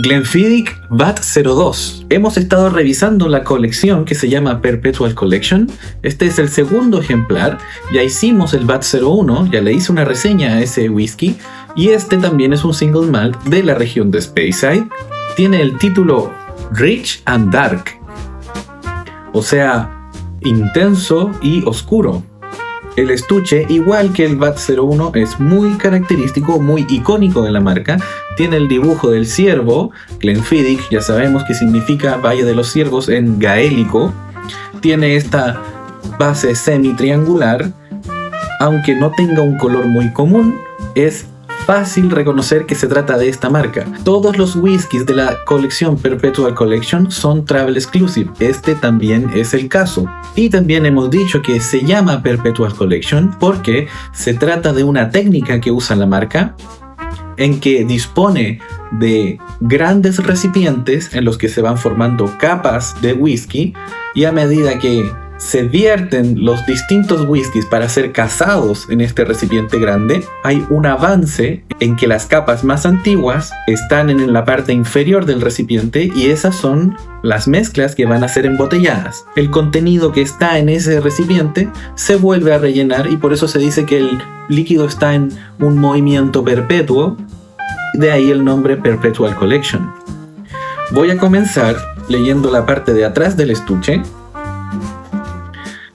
Glenfiddich VAT 02. Hemos estado revisando la colección que se llama Perpetual Collection. Este es el segundo ejemplar. Ya hicimos el VAT 01, ya le hice una reseña a ese whisky. Y este también es un single malt de la región de Speyside. Tiene el título Rich and Dark, o sea, intenso y oscuro. El estuche, igual que el VAT 01, es muy característico, muy icónico de la marca. Tiene el dibujo del ciervo. Glenfiddich, ya sabemos que significa Valle de los Ciervos en gaélico. Tiene esta base semi-triangular. Aunque no tenga un color muy común, es fácil reconocer que se trata de esta marca. Todos los whiskies de la colección Perpetual Collection son Travel Exclusive. Este también es el caso. Y también hemos dicho que se llama Perpetual Collection porque se trata de una técnica que usa la marca en que dispone de grandes recipientes en los que se van formando capas de whisky, y a medida que se vierten los distintos whiskies para ser cazados en este recipiente grande, hay un avance en que las capas más antiguas están en la parte inferior del recipiente, y esas son las mezclas que van a ser embotelladas. El contenido que está en ese recipiente se vuelve a rellenar, y por eso se dice que el líquido está en un movimiento perpetuo, de ahí el nombre Perpetual Collection. Voy a comenzar leyendo la parte de atrás del estuche.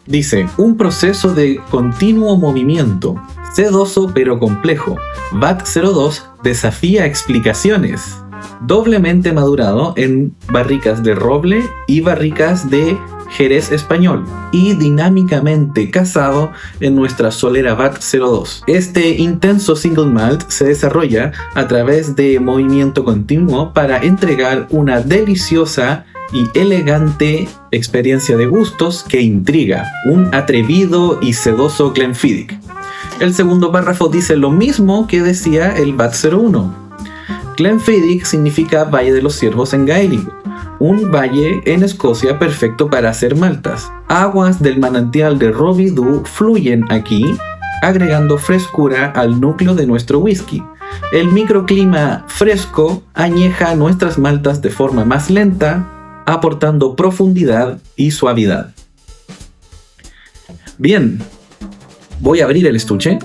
Dice: un proceso de continuo movimiento, sedoso pero complejo. VAT 02 desafía explicaciones. Doblemente madurado en barricas de roble y barricas de Jerez español, y dinámicamente cazado en nuestra solera VAT 02. Este intenso single malt se desarrolla a través de movimiento continuo para entregar una deliciosa y elegante experiencia de gustos que intriga. Un atrevido y sedoso Glenfiddich. El segundo párrafo dice lo mismo que decía el VAT 01. Glenfiddich significa Valle de los Ciervos en gaélico, un valle en Escocia perfecto para hacer maltas. Aguas del manantial de Robbie Dhu fluyen aquí, agregando frescura al núcleo de nuestro whisky. El microclima fresco añeja nuestras maltas de forma más lenta, aportando profundidad y suavidad. Bien, voy a abrir el estuche.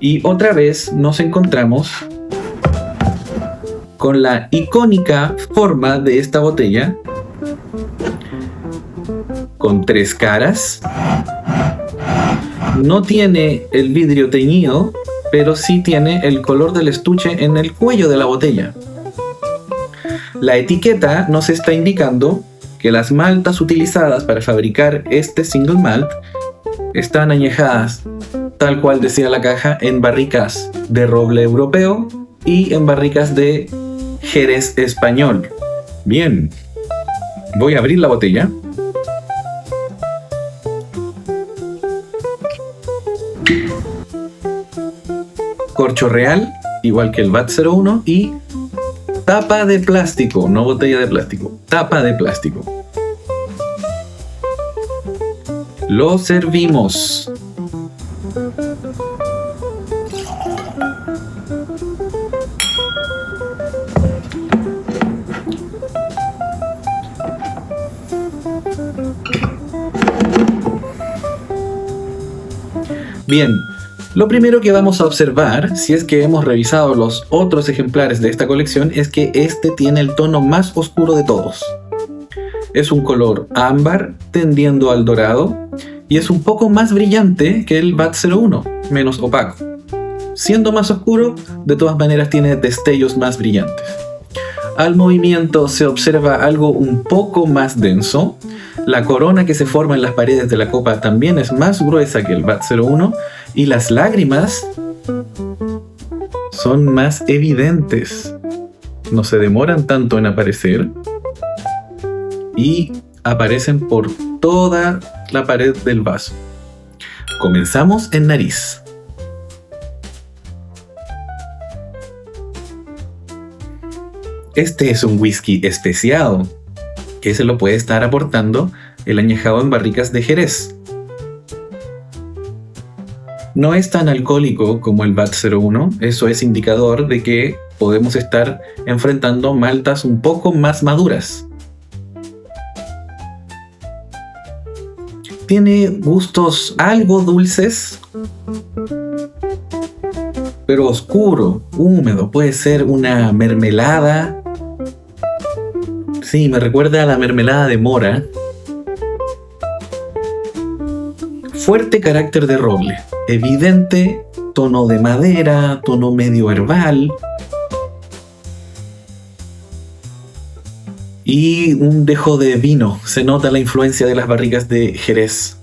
Y otra vez nos encontramos con la icónica forma de esta botella, con tres caras. No tiene el vidrio teñido, pero sí tiene el color del estuche en el cuello de la botella. La etiqueta nos está indicando que las maltas utilizadas para fabricar este single malt están añejadas, tal cual decía la caja, en barricas de roble europeo y en barricas de Jerez español. Bien, voy a abrir la botella. Corcho real, igual que el VAT 01, y tapa de plástico, no botella de plástico, tapa de plástico. Lo servimos. Bien, lo primero que vamos a observar, si es que hemos revisado los otros ejemplares de esta colección, es que este tiene el tono más oscuro de todos. Es un color ámbar tendiendo al dorado y es un poco más brillante que el VAT 01, menos opaco. Siendo más oscuro, de todas maneras tiene destellos más brillantes. Al movimiento se observa algo un poco más denso. La corona que se forma en las paredes de la copa también es más gruesa que el VAT 01, y las lágrimas son más evidentes. No se demoran tanto en aparecer y aparecen por toda la pared del vaso. Comenzamos en nariz. Este es un whisky especiado que se lo puede estar aportando el añejado en barricas de Jerez. No es tan alcohólico como el VAT 01, eso es indicador de que podemos estar enfrentando maltas un poco más maduras. Tiene gustos algo dulces, pero oscuro, húmedo. Puede ser una mermelada. Sí, me recuerda a la mermelada de mora. Fuerte carácter de roble. Evidente tono de madera, tono medio herbal. Y un dejo de vino. Se nota la influencia de las barricas de Jerez.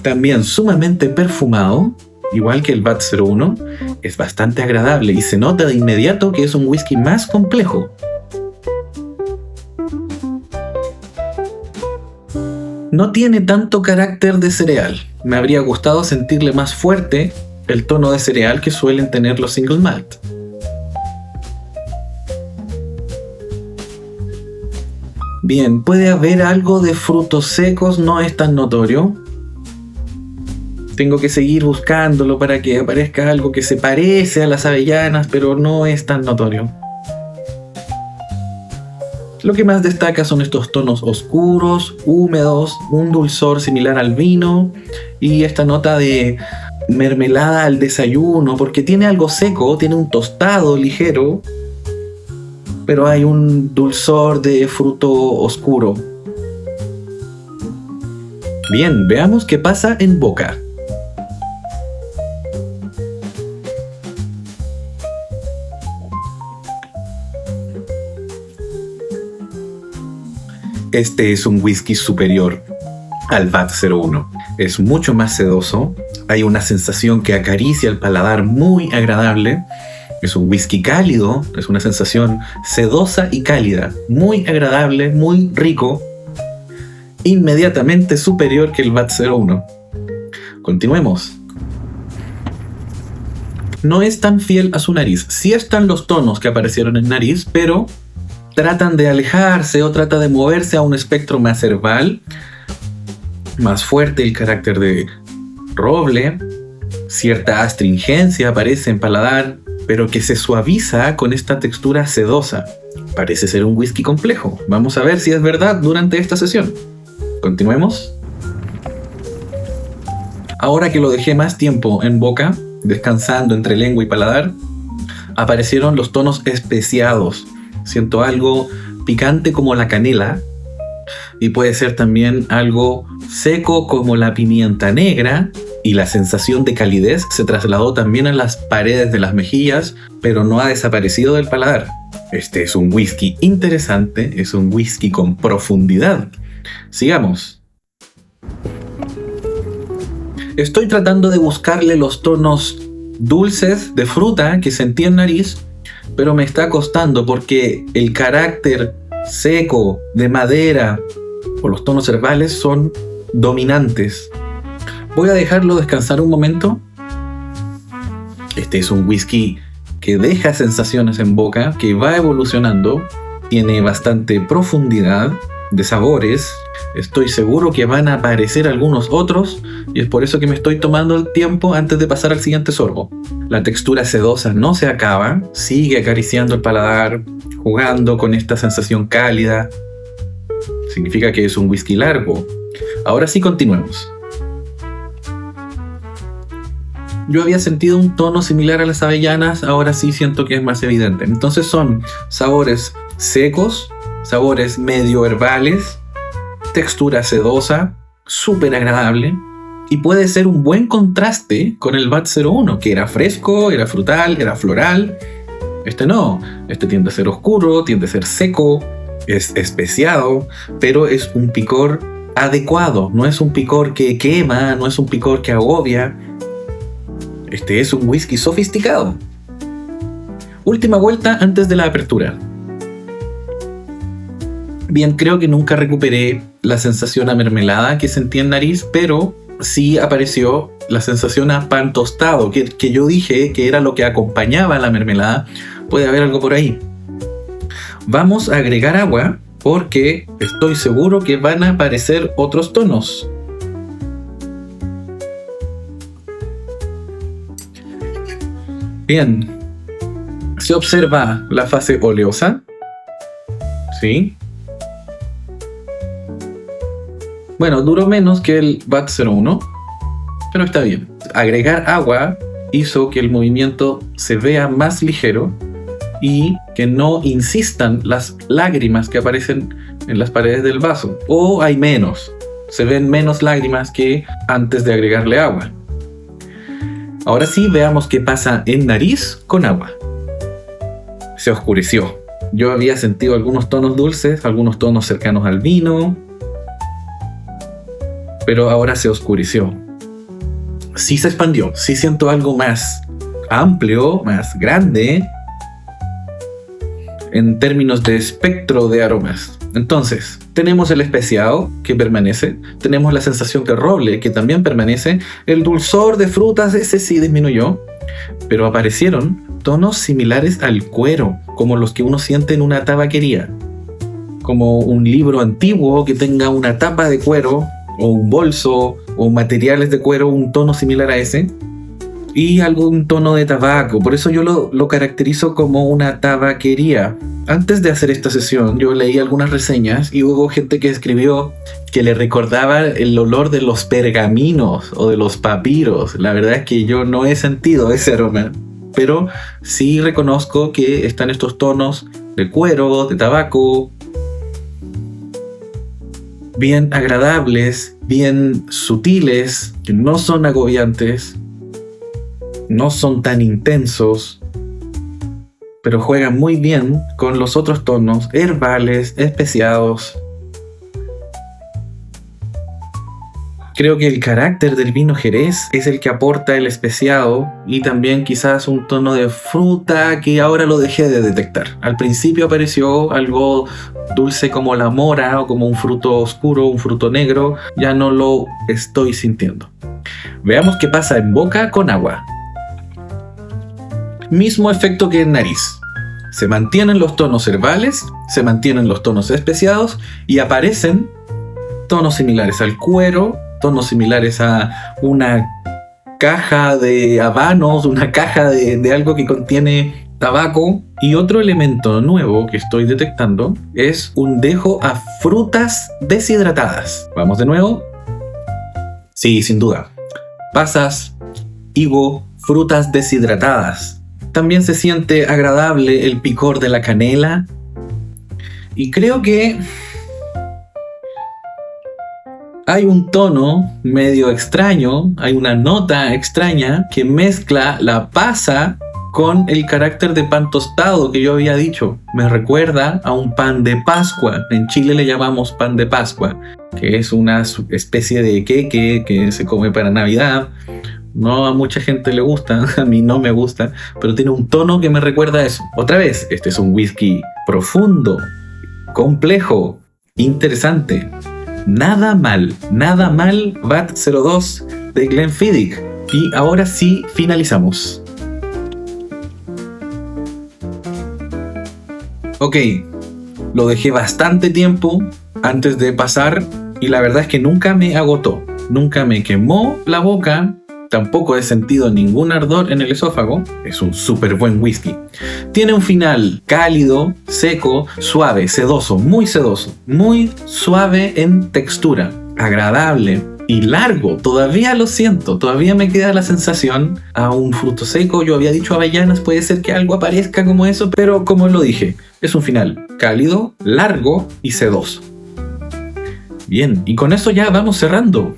También sumamente perfumado, igual que el VAT 01. Es bastante agradable y se nota de inmediato que es un whisky más complejo. No tiene tanto carácter de cereal. Me habría gustado sentirle más fuerte el tono de cereal que suelen tener los single malt. Bien, puede haber algo de frutos secos, no es tan notorio. Tengo que seguir buscándolo para que aparezca algo que se parece a las avellanas, pero no es tan notorio. Lo que más destaca son estos tonos oscuros, húmedos, un dulzor similar al vino y esta nota de mermelada al desayuno, porque tiene algo seco, tiene un tostado ligero, pero hay un dulzor de fruto oscuro. Bien, veamos qué pasa en boca. Este es un whisky superior al VAT 01. Es mucho más sedoso, hay una sensación que acaricia el paladar muy agradable. Es un whisky cálido, es una sensación sedosa y cálida, muy agradable, muy rico, inmediatamente superior que el VAT 01. Continuemos. No es tan fiel a su nariz. Sí están los tonos que aparecieron en nariz, pero tratan de alejarse o trata de moverse a un espectro más herbal, más fuerte el carácter de roble, cierta astringencia aparece en paladar, pero que se suaviza con esta textura sedosa. Parece ser un whisky complejo. Vamos a ver si es verdad durante esta sesión. Continuemos. Ahora que lo dejé más tiempo en boca, descansando entre lengua y paladar, aparecieron los tonos especiados. Siento algo picante como la canela y puede ser también algo seco como la pimienta negra. Y la sensación de calidez se trasladó también a las paredes de las mejillas, pero no ha desaparecido del paladar. Este es un whisky interesante, es un whisky con profundidad. Sigamos. Estoy tratando de buscarle los tonos dulces de fruta que sentí en nariz, pero me está costando porque el carácter seco de madera o los tonos herbales son dominantes. Voy a dejarlo descansar un momento. Este es un whisky que deja sensaciones en boca, que va evolucionando, tiene bastante profundidad de sabores. Estoy seguro que van a aparecer algunos otros y es por eso que me estoy tomando el tiempo antes de pasar al siguiente sorbo. La textura sedosa no se acaba, sigue acariciando el paladar, jugando con esta sensación cálida. Significa que es un whisky largo. Ahora sí, continuemos. Yo había sentido un tono similar a las avellanas, ahora sí siento que es más evidente. Entonces son sabores secos, sabores medio herbales, textura sedosa, súper agradable. Y puede ser un buen contraste con el VAT 01, que era fresco, era frutal, era floral. Este no, este tiende a ser oscuro, tiende a ser seco, es especiado, pero es un picor adecuado. No es un picor que quema, no es un picor que agobia. Este es un whisky sofisticado. Última vuelta antes de la apertura. Bien, creo que nunca recuperé la sensación a mermelada que sentí en nariz, pero sí apareció la sensación a pan tostado, que yo dije que era lo que acompañaba a la mermelada. Puede haber algo por ahí. Vamos a agregar agua porque estoy seguro que van a aparecer otros tonos. Bien, se observa la fase oleosa, ¿sí? Bueno, duró menos que el VAT-01, pero está bien. Agregar agua hizo que el movimiento se vea más ligero y que no insistan las lágrimas que aparecen en las paredes del vaso. O hay menos, se ven menos lágrimas que antes de agregarle agua. Ahora sí, veamos qué pasa en nariz con agua. Se oscureció. Yo había sentido algunos tonos dulces, algunos tonos cercanos al vino, pero ahora se oscureció. Sí se expandió, sí siento algo más amplio, más grande en términos de espectro de aromas. Entonces, tenemos el especiado que permanece, tenemos la sensación de roble que también permanece, el dulzor de frutas ese sí disminuyó, pero aparecieron tonos similares al cuero, como los que uno siente en una tabaquería, como un libro antiguo que tenga una tapa de cuero, o un bolso, o materiales de cuero, un tono similar a ese, y algún tono de tabaco. Por eso yo lo caracterizo como una tabaquería. Antes de hacer esta sesión, yo leí algunas reseñas y hubo gente que escribió que le recordaba el olor de los pergaminos o de los papiros. La verdad es que yo no he sentido ese aroma, pero sí reconozco que están estos tonos de cuero, de tabaco, bien agradables, bien sutiles, que no son agobiantes, no son tan intensos, pero juegan muy bien con los otros tonos herbales, especiados. Creo que el carácter del vino Jerez es el que aporta el especiado y también quizás un tono de fruta que ahora lo dejé de detectar. Al principio apareció algo dulce como la mora o como un fruto oscuro, un fruto negro. Ya no lo estoy sintiendo. Veamos qué pasa en boca con agua. Mismo efecto que en nariz. Se mantienen los tonos herbales, se mantienen los tonos especiados y aparecen tonos similares al cuero, tonos similares a una caja de habanos, una caja de algo que contiene tabaco. Y otro elemento nuevo que estoy detectando es un dejo a frutas deshidratadas. Vamos de nuevo. Sí, sin duda. Pasas, higo, frutas deshidratadas. También se siente agradable el picor de la canela. Y creo que hay un tono medio extraño, hay una nota extraña que mezcla la pasa con el carácter de pan tostado que yo había dicho. Me recuerda a un pan de Pascua. En Chile le llamamos pan de Pascua, que es una especie de queque que se come para Navidad. No a mucha gente le gusta, a mí no me gusta, pero tiene un tono que me recuerda a eso. Otra vez, este es un whisky profundo, complejo, interesante. Nada mal VAT-02 de Glenfiddich. Y ahora sí finalizamos. Ok, lo dejé bastante tiempo antes de pasar y la verdad es que nunca me agotó, nunca me quemó la boca. Tampoco he sentido ningún ardor en el esófago. Es un súper buen whisky. Tiene un final cálido, seco, suave, sedoso, muy suave en textura, agradable y largo. Todavía lo siento, todavía me queda la sensación a un fruto seco. Yo había dicho avellanas, puede ser que algo aparezca como eso, pero como lo dije, es un final cálido, largo y sedoso. Bien, y con eso ya vamos cerrando.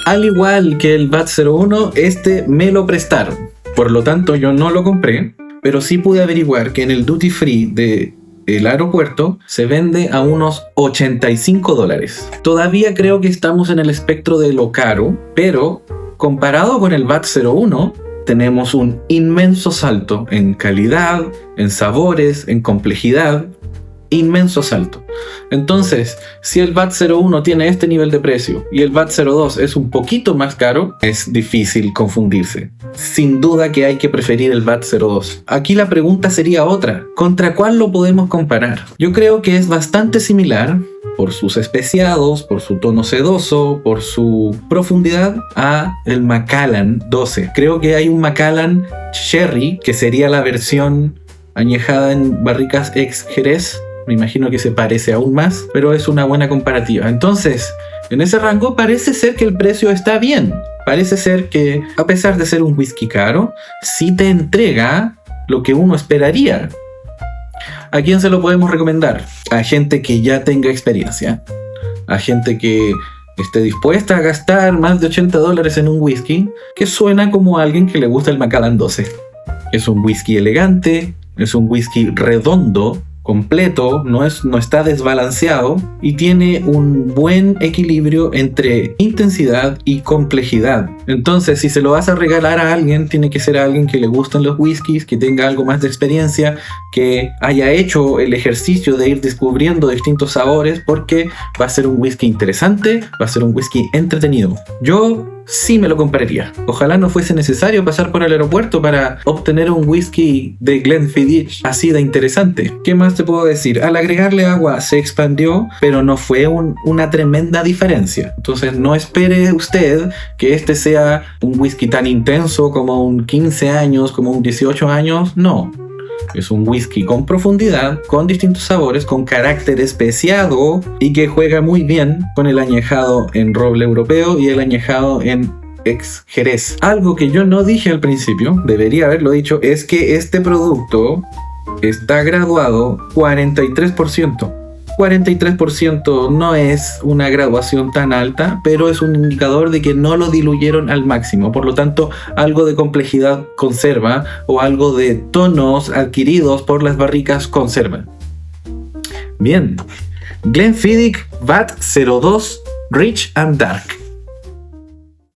Al igual que el VAT-01, este me lo prestaron. Por lo tanto, yo no lo compré, pero sí pude averiguar que en el duty free del aeropuerto se vende a unos $85. Todavía creo que estamos en el espectro de lo caro, pero comparado con el VAT-01, tenemos un inmenso salto en calidad, en sabores, en complejidad. inmenso salto. Entonces, si el VAT 01 tiene este nivel de precio y el VAT 02 es un poquito más caro, es difícil confundirse. Sin duda que hay que preferir el VAT 02. Aquí la pregunta sería otra: ¿contra cuál lo podemos comparar? Yo creo que es bastante similar, por sus especiados, por su tono sedoso, por su profundidad, a el Macallan 12. Creo que hay un Macallan Sherry, que sería la versión añejada en barricas ex Jerez. Me imagino que se parece aún más, pero es una buena comparativa. Entonces, en ese rango parece ser que el precio está bien. Parece ser que, a pesar de ser un whisky caro, sí te entrega lo que uno esperaría. ¿A quién se lo podemos recomendar? A gente que ya tenga experiencia, a gente que esté dispuesta a gastar más de $80 en un whisky, que suena como a alguien que le gusta el Macallan 12. Es un whisky elegante, es un whisky redondo, completo, no está desbalanceado y tiene un buen equilibrio entre intensidad y complejidad. Entonces, si se lo vas a regalar a alguien, tiene que ser a alguien que le gusten los whiskies, que tenga algo más de experiencia, que haya hecho el ejercicio de ir descubriendo distintos sabores, porque va a ser un whisky interesante, va a ser un whisky entretenido. Yo sí me lo compraría. Ojalá no fuese necesario pasar por el aeropuerto para obtener un whisky de Glenfiddich así de interesante. ¿Qué más te puedo decir? Al agregarle agua se expandió, pero no fue una tremenda diferencia. Entonces no espere usted que este sea un whisky tan intenso como un 15 años, como un 18 años. No. Es un whisky con profundidad, con distintos sabores, con carácter especiado y que juega muy bien con el añejado en roble europeo y el añejado en ex Jerez. Algo que yo no dije al principio, debería haberlo dicho, es que este producto está graduado 43%. 43% no es una graduación tan alta, pero es un indicador de que no lo diluyeron al máximo. Por lo tanto, algo de complejidad conserva, o algo de tonos adquiridos por las barricas conserva. Bien, Glenfiddich VAT 02 Rich and Dark.